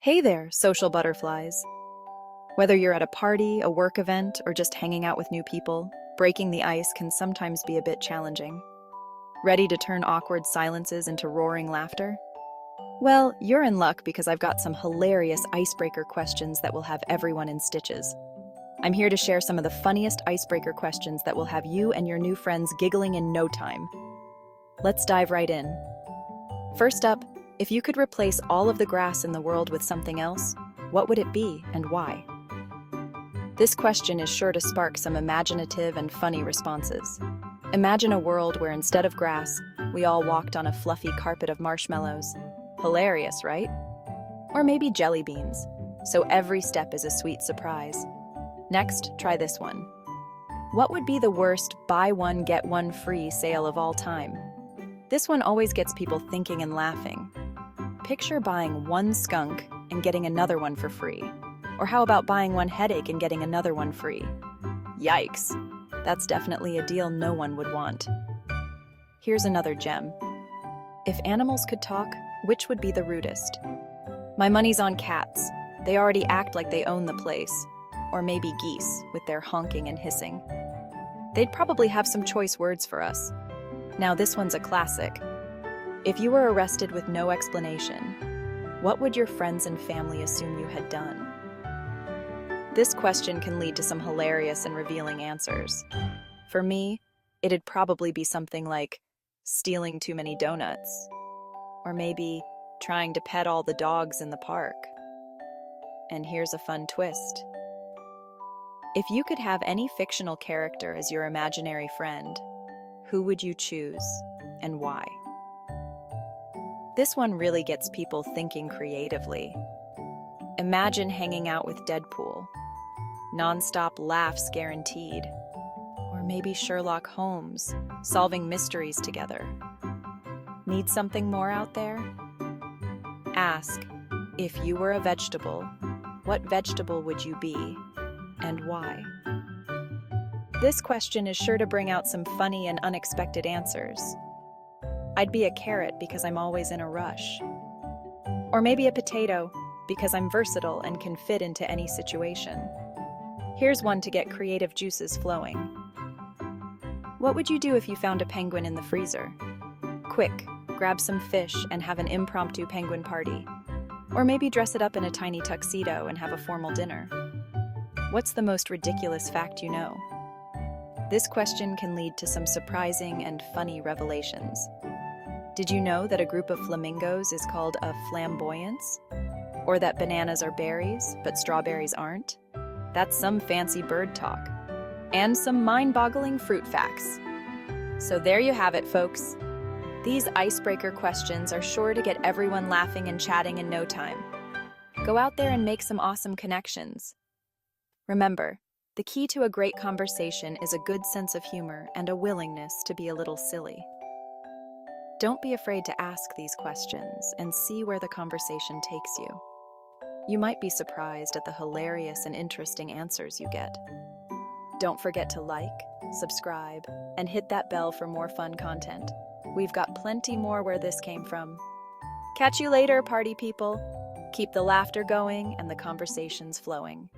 Hey there, social butterflies. Whether you're at a party, a work event, or just hanging out with new people, breaking the ice can sometimes be a bit challenging. Ready to turn awkward silences into roaring laughter? Well, you're in luck because I've got some hilarious icebreaker questions that will have everyone in stitches. I'm here to share some of the funniest icebreaker questions that will have you and your new friends giggling in no time. Let's dive right in. First up, if you could replace all of the grass in the world with something else, what would it be and why? This question is sure to spark some imaginative and funny responses. Imagine a world where instead of grass, we all walked on a fluffy carpet of marshmallows. Hilarious, right? Or maybe jelly beans, so every step is a sweet surprise. Next, try this one. What would be the worst buy one get one free sale of all time? This one always gets people thinking and laughing. Picture buying one skunk and getting another one for free. Or how about buying one headache and getting another one free? Yikes! That's definitely a deal no one would want. Here's another gem. If animals could talk, which would be the rudest? My money's on cats. They already act like they own the place. Or maybe geese, with their honking and hissing. They'd probably have some choice words for us. Now this one's a classic. If you were arrested with no explanation, what would your friends and family assume you had done? This question can lead to some hilarious and revealing answers. For me, it'd probably be something like stealing too many donuts, or maybe trying to pet all the dogs in the park. And here's a fun twist. If you could have any fictional character as your imaginary friend, who would you choose and why? This one really gets people thinking creatively. Imagine hanging out with Deadpool. Non-stop laughs guaranteed. Or maybe Sherlock Holmes, solving mysteries together. Need something more out there? Ask, if you were a vegetable, what vegetable would you be, and why? This question is sure to bring out some funny and unexpected answers. I'd be a carrot because I'm always in a rush. Or maybe a potato because I'm versatile and can fit into any situation. Here's one to get creative juices flowing. What would you do if you found a penguin in the freezer? Quick, grab some fish and have an impromptu penguin party. Or maybe dress it up in a tiny tuxedo and have a formal dinner. What's the most ridiculous fact you know? This question can lead to some surprising and funny revelations. Did you know that a group of flamingos is called a flamboyance? Or that bananas are berries, but strawberries aren't? That's some fancy bird talk. And some mind-boggling fruit facts. So there you have it, folks. These icebreaker questions are sure to get everyone laughing and chatting in no time. Go out there and make some awesome connections. Remember, the key to a great conversation is a good sense of humor and a willingness to be a little silly. Don't be afraid to ask these questions and see where the conversation takes you. You might be surprised at the hilarious and interesting answers you get. Don't forget to like, subscribe, and hit that bell for more fun content. We've got plenty more where this came from. Catch you later, party people. Keep the laughter going and the conversations flowing.